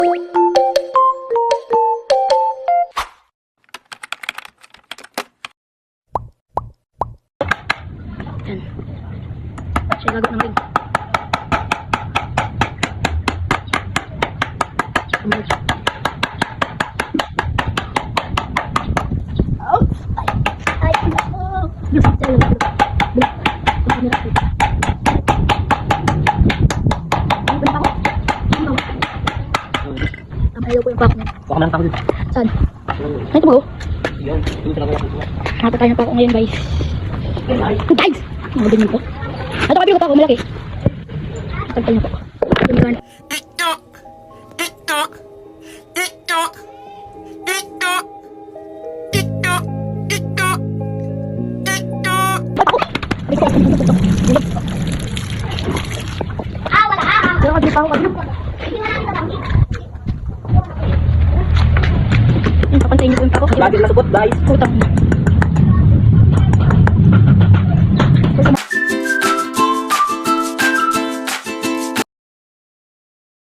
Yan. Siya lagot ng ring. Ayaw ko yung pako niya. Baka meron pako dun. Saan? Ito ba oh? Yun, yun talaga yung pako. Nakapatay ng pako ngayon guys. Guys! Ang din nito. Ito kapi ko pako, malaki. Nakapatay ng pako. TikTok! TikTok! TikTok! TikTok! TikTok! TikTok! TikTok! Wala ka pako kapi. Papantayin niyo po yung pako. Lagi na support guys. Utang.